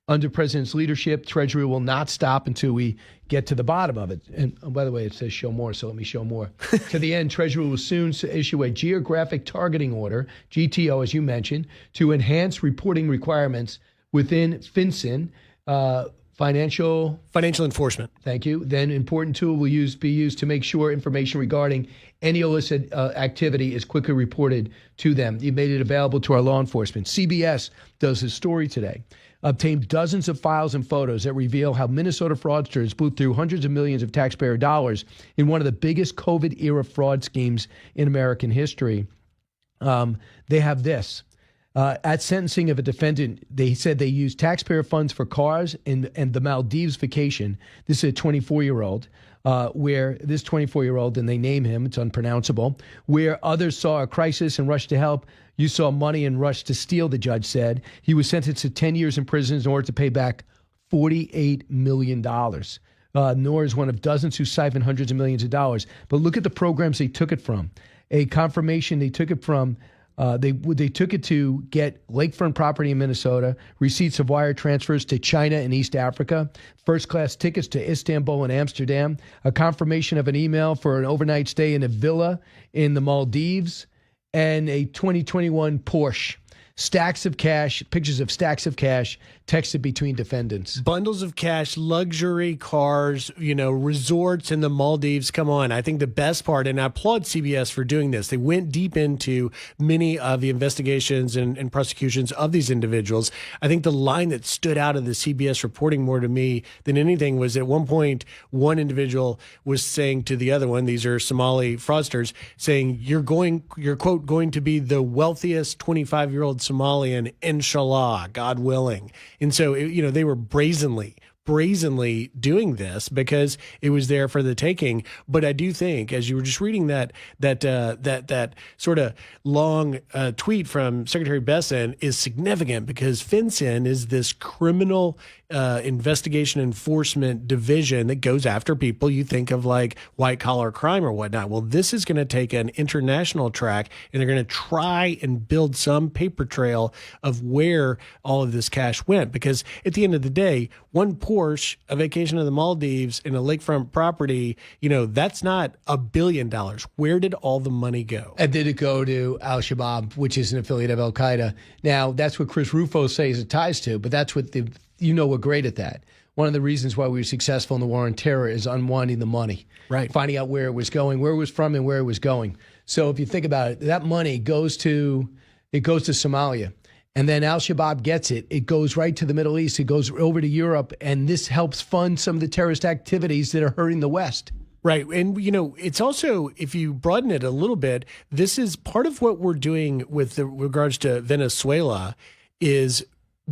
Under President's leadership, Treasury will not stop until we get to the bottom of it. And by the way, it says show more, so let me show more. To the end, Treasury will soon issue a geographic targeting order, GTO, as you mentioned, to enhance reporting requirements within FinCEN, financial enforcement. Thank you. Then important tool will be used to make sure information regarding any illicit activity is quickly reported to them. You made it available to our law enforcement. CBS does his story today. Obtained dozens of files and photos that reveal how Minnesota fraudsters blew through hundreds of millions of taxpayer dollars in one of the biggest COVID-era fraud schemes in American history. They have this. At sentencing of a defendant, they said they used taxpayer funds for cars and the Maldives vacation. This is a 24-year-old, where this 24-year-old, and they name him, it's unpronounceable, where others saw a crisis and rushed to help. You saw money and rushed to steal, the judge said. He was sentenced to 10 years in prison in order to pay back $48 million. Noor is one of dozens who siphoned hundreds of millions of dollars. But look at the programs they took it from. A confirmation they took it from. They took it to get lakefront property in Minnesota, receipts of wire transfers to China and East Africa, first-class tickets to Istanbul and Amsterdam, a confirmation of an email for an overnight stay in a villa in the Maldives, and a 2021 Porsche. Stacks of cash, pictures of stacks of cash texted between defendants. Bundles of cash, luxury cars, resorts in the Maldives. Come on. I think the best part, and I applaud CBS for doing this, they went deep into many of the investigations and prosecutions of these individuals. I think the line that stood out of the CBS reporting more to me than anything was at one point, one individual was saying to the other one, these are Somali fraudsters, saying, you're quote, going to be the wealthiest 25-year-old Somalian, inshallah, God willing. And so, they were brazenly doing this because it was there for the taking. But I do think, as you were just reading that sort of long tweet from Secretary Bessent is significant because FinCEN is this criminal investigation enforcement division that goes after people you think of like white collar crime or whatnot. Well, this is going to take an international track and they're going to try and build some paper trail of where all of this cash went. Because at the end of the day, one Porsche, a vacation in the Maldives, and a lakefront property, that's not $1 billion. Where did all the money go? And did it go to Al-Shabaab, which is an affiliate of Al-Qaeda? Now, that's what Chris Rufo says it ties to, but that's what we're great at that. One of the reasons why we were successful in the war on terror is unwinding the money. Right. Finding out where it was going, where it was from, and where it was going. So if you think about it, that money goes to Somalia. And then Al-Shabaab gets it. It goes right to the Middle East. It goes over to Europe. And this helps fund some of the terrorist activities that are hurting the West. Right. And, it's also, if you broaden it a little bit, this is part of what we're doing with regards to Venezuela is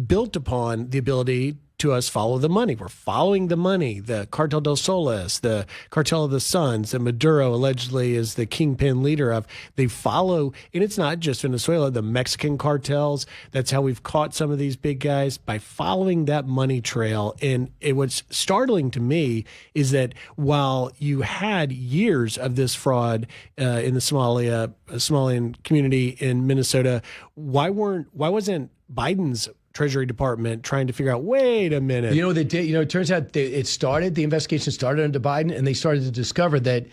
built upon the ability to us follow the money. We're following the money, the Cartel del Soles, the Cartel of the Suns that Maduro allegedly is the kingpin leader of. They follow, and it's not just Venezuela, the Mexican cartels. That's how we've caught some of these big guys, by following that money trail. And what's startling to me is that while you had years of this fraud in the Somalian community in Minnesota, why wasn't Biden's Treasury Department trying to figure out, wait a minute. You know, they did. You know, it turns out the investigation started under Biden, and they started to discover that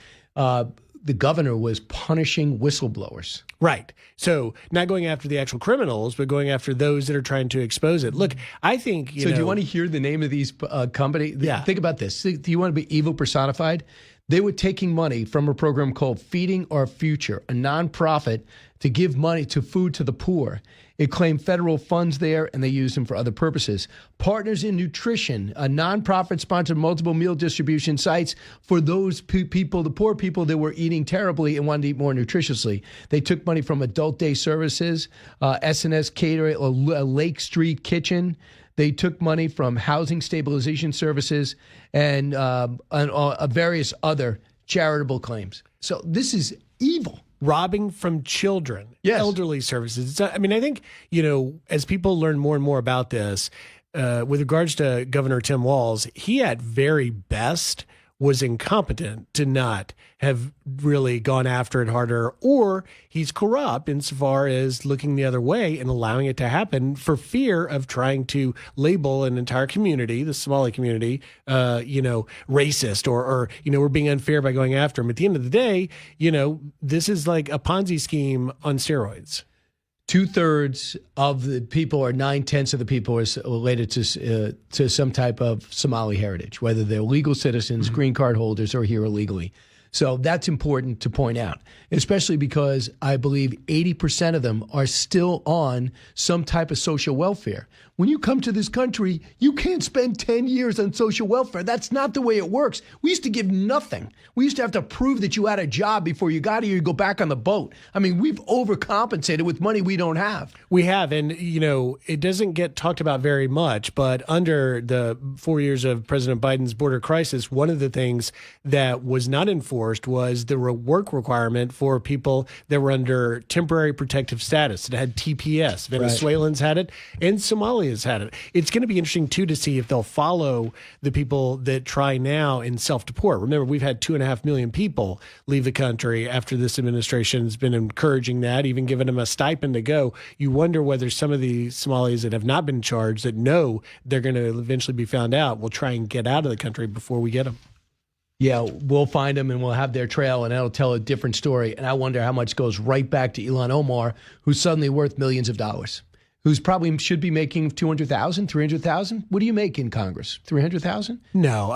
the governor was punishing whistleblowers. Right. So not going after the actual criminals, but going after those that are trying to expose it. Look, I think, do you want to hear the name of these companies? Yeah. Think about this. Do you want to be evil personified? They were taking money from a program called Feeding Our Future, a nonprofit to give money to food to the poor. It claimed federal funds there, and they used them for other purposes. Partners in Nutrition, a nonprofit sponsored multiple meal distribution sites for those people, the poor people that were eating terribly and wanted to eat more nutritiously. They took money from Adult Day Services, S&S Catering, Lake Street Kitchen. They took money from Housing Stabilization Services and various other charitable claims. So this is evil. Robbing from children, yes. Elderly services. I mean, I think, as people learn more and more about this, with regards to Governor Tim Walz, he at very best was incompetent to not have really gone after it harder, or he's corrupt insofar as looking the other way and allowing it to happen for fear of trying to label an entire community, the Somali community, racist or we're being unfair by going after him. At the end of the day, this is like a Ponzi scheme on steroids. 2/3 of the people, or 9/10 of the people, are related to some type of Somali heritage, whether they're legal citizens, green card holders, or here illegally. So that's important to point out, especially because I believe 80% of them are still on some type of social welfare. When you come to this country, you can't spend 10 years on social welfare. That's not the way it works. We used to give nothing. We used to have to prove that you had a job before you got here. You go back on the boat. I mean, we've overcompensated with money we don't have. We have. And, it doesn't get talked about very much, but under the 4 years of President Biden's border crisis, one of the things that was not enforced was the work requirement for people that were under temporary protective status. It had TPS. Venezuelans had it, and Somalians had it. It's going to be interesting, too, to see if they'll follow the people that try now and self-deport. Remember, we've had 2.5 million people leave the country after this administration has been encouraging that, even giving them a stipend to go. You wonder whether some of the Somalis that have not been charged, that know they're going to eventually be found out, will try and get out of the country before we get them. Yeah, we'll find them and we'll have their trail, and that'll tell a different story. And I wonder how much goes right back to Ilhan Omar, who's suddenly worth millions of dollars, who's probably should be making $200,000, $300,000. What do you make in Congress? $300,000? No,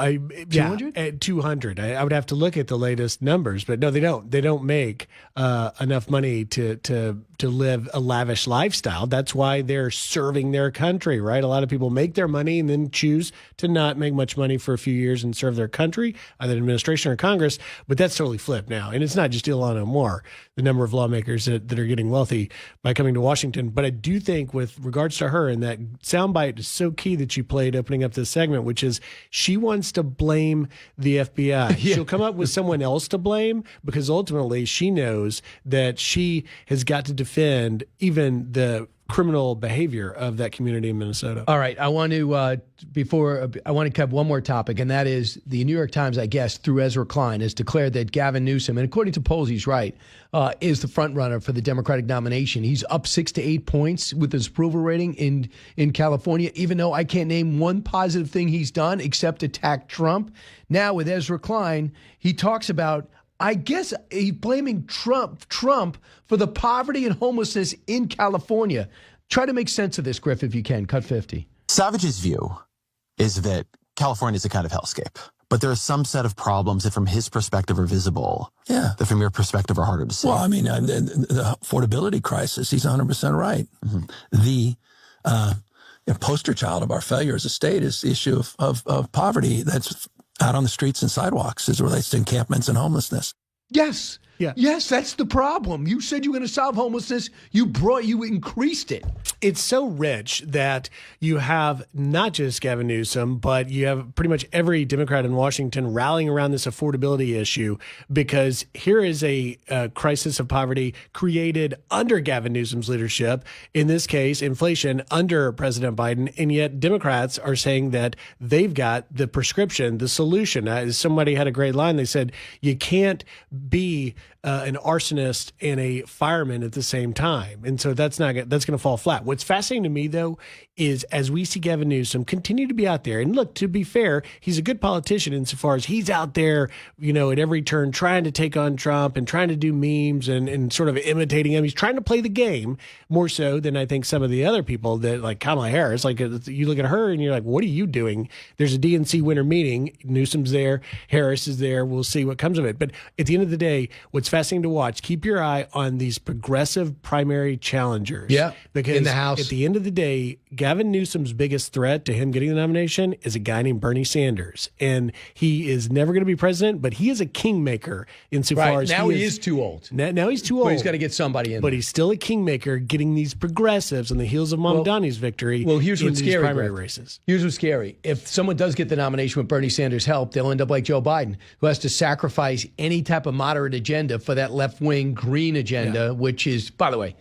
200? 200. I would have to look at the latest numbers, but no, they don't. They don't make enough money to live a lavish lifestyle. That's why they're serving their country, right? A lot of people make their money and then choose to not make much money for a few years and serve their country, either administration or Congress. But that's totally flipped now. And it's not just Ilhan Omar, the number of lawmakers that are getting wealthy by coming to Washington. But I do think with regards to her, and that soundbite is so key that you played opening up this segment, which is she wants to blame the FBI. Yeah. She'll come up with someone else to blame because ultimately she knows that she has got to defend even the criminal behavior of that community in Minnesota. All right. I want to cover one more topic, and that is the New York Times, I guess, through Ezra Klein, has declared that Gavin Newsom, and according to polls, he's right, is the front runner for the Democratic nomination. He's up 6 to 8 points with his approval rating in California, even though I can't name one positive thing he's done except attack Trump. Now with Ezra Klein, he talks about, I guess he's blaming Trump for the poverty and homelessness in California. Try to make sense of this, Griff, if you can. Cut 50. Savage's view is that California is a kind of hellscape, but there are some set of problems that from his perspective are visible, that from your perspective are harder to see. Well, I mean, the affordability crisis, he's 100% right. Mm-hmm. The poster child of our failure as a state is the issue of poverty that's out on the streets and sidewalks as it relates to encampments and homelessness. Yes. Yeah. Yes, that's the problem. You said you were going to solve homelessness. You increased it. It's so rich that you have not just Gavin Newsom, but you have pretty much every Democrat in Washington rallying around this affordability issue, because here is a crisis of poverty created under Gavin Newsom's leadership. In this case, inflation under President Biden. And yet Democrats are saying that they've got the prescription, the solution. Somebody had a great line. They said, you can't be an arsonist and a fireman at the same time. And so that's going to fall flat. What's fascinating to me, though, is as we see Gavin Newsom continue to be out there, and look, to be fair, he's a good politician insofar as he's out there, at every turn trying to take on Trump and trying to do memes and sort of imitating him. He's trying to play the game more so than I think some of the other people that, like Kamala Harris, like you look at her and you're like, what are you doing? There's a DNC winter meeting. Newsom's there. Harris is there. We'll see what comes of it. But at the end of the day, what's fascinating to watch, keep your eye on these progressive primary challengers. Yeah, because in the House. At the end of the day, Gavin Newsom's biggest threat to him getting the nomination is a guy named Bernie Sanders. And he is never going to be president, but he is a kingmaker insofar as now he is too old. Now he's too old. But he's got to get somebody in. But he's still a kingmaker, getting these progressives on the heels of Mamdani's victory. Well, here's what's scary. Primary races. Here's what's scary. If someone does get the nomination with Bernie Sanders' help, they'll end up like Joe Biden, who has to sacrifice any type of moderate agenda for that left-wing green agenda, which is, by the way,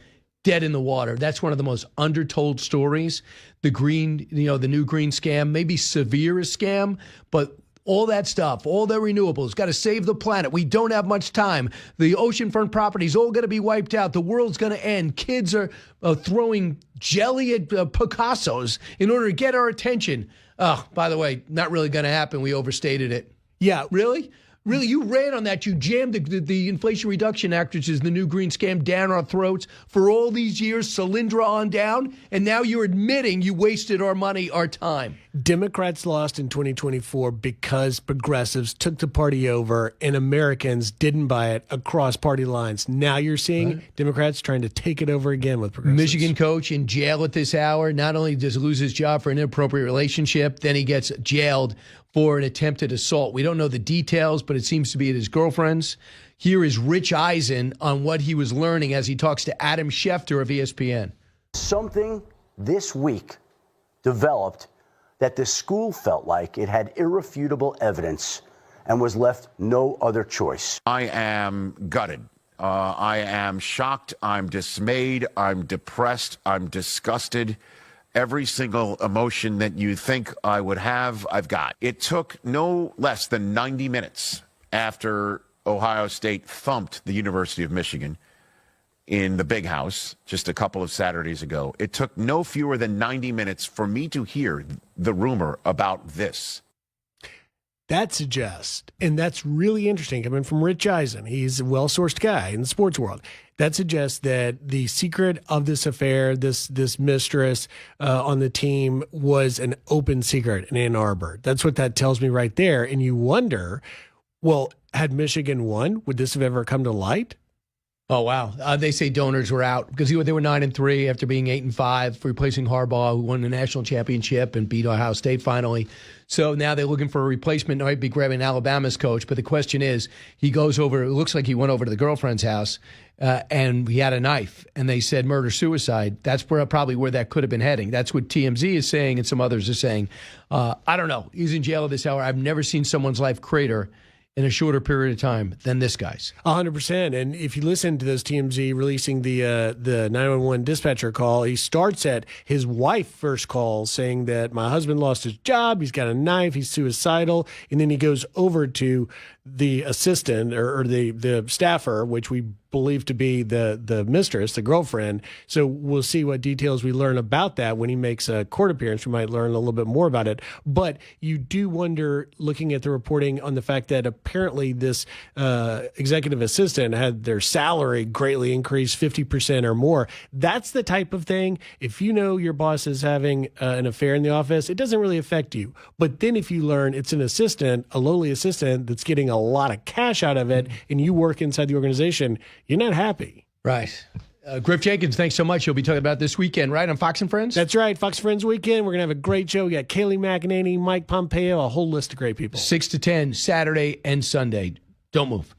dead in the water. That's one of the most undertold stories. The green, the new green scam, maybe severe scam, but all that stuff, all the renewables, got to save the planet. We don't have much time. The oceanfront properties all going to be wiped out. The world's going to end. Kids are throwing jelly at Picassos in order to get our attention. Oh, by the way, not really going to happen. We overstated it. Yeah. Really? Really, you ran on that. You jammed the Inflation Reduction Act, which is the new green scam, down our throats for all these years, Solyndra on down, and now you're admitting you wasted our money, our time. Democrats lost in 2024 because progressives took the party over and Americans didn't buy it across party lines. Now you're seeing Democrats trying to take it over again with progressives. Michigan coach in jail at this hour. Not only does he lose his job for an inappropriate relationship, then he gets jailed for an attempted assault. We don't know the details, but it seems to be at his girlfriend's. Here is Rich Eisen on what he was learning as he talks to Adam Schefter of ESPN. Something this week developed that the school felt like it had irrefutable evidence and was left no other choice. I am gutted. I am shocked. I'm dismayed. I'm depressed. I'm disgusted. Every single emotion that you think I would have, I've got. It took no less than 90 minutes after Ohio State thumped the University of Michigan in the Big House just a couple of Saturdays ago. It took no fewer than 90 minutes for me to hear the rumor about this. That suggests, and that's really interesting coming from Rich Eisen, he's a well-sourced guy in the sports world. That suggests that the secret of this affair, this mistress on the team, was an open secret in Ann Arbor. That's what that tells me right there. And you wonder, well, had Michigan won, would this have ever come to light? Oh, wow. They say donors were out because they were 9-3 after being 8-5, replacing Harbaugh, who won the national championship and beat Ohio State finally. So now they're looking for a replacement. They might be grabbing Alabama's coach. But the question is, he goes over, it looks like he went over to the girlfriend's house and he had a knife. And they said murder-suicide. That's probably where that could have been heading. That's what TMZ is saying and some others are saying. I don't know. He's in jail at this hour. I've never seen someone's life crater in a shorter period of time than this guy's. 100%. And if you listen to those TMZ releasing the 911 dispatcher call, he starts at his wife first call saying that my husband lost his job, he's got a knife, he's suicidal. And then he goes over to the assistant or the staffer, which we believe to be the mistress, the girlfriend. So we'll see what details we learn about that when he makes a court appearance. We might learn a little bit more about it. But you do wonder, looking at the reporting on the fact that apparently this executive assistant had their salary greatly increased 50% or more. That's the type of thing. If you know your boss is having an affair in the office, it doesn't really affect you. But then if you learn it's an assistant, a lowly assistant that's getting a lot of cash out of it, and you work inside the organization, you're not happy. Right. Griff Jenkins, thanks so much. You'll be talking about this weekend, right, on Fox and Friends? That's right, Fox and Friends weekend. We're going to have a great show. We got Kayleigh McEnany, Mike Pompeo, a whole list of great people. 6 to 10, Saturday and Sunday. Don't move.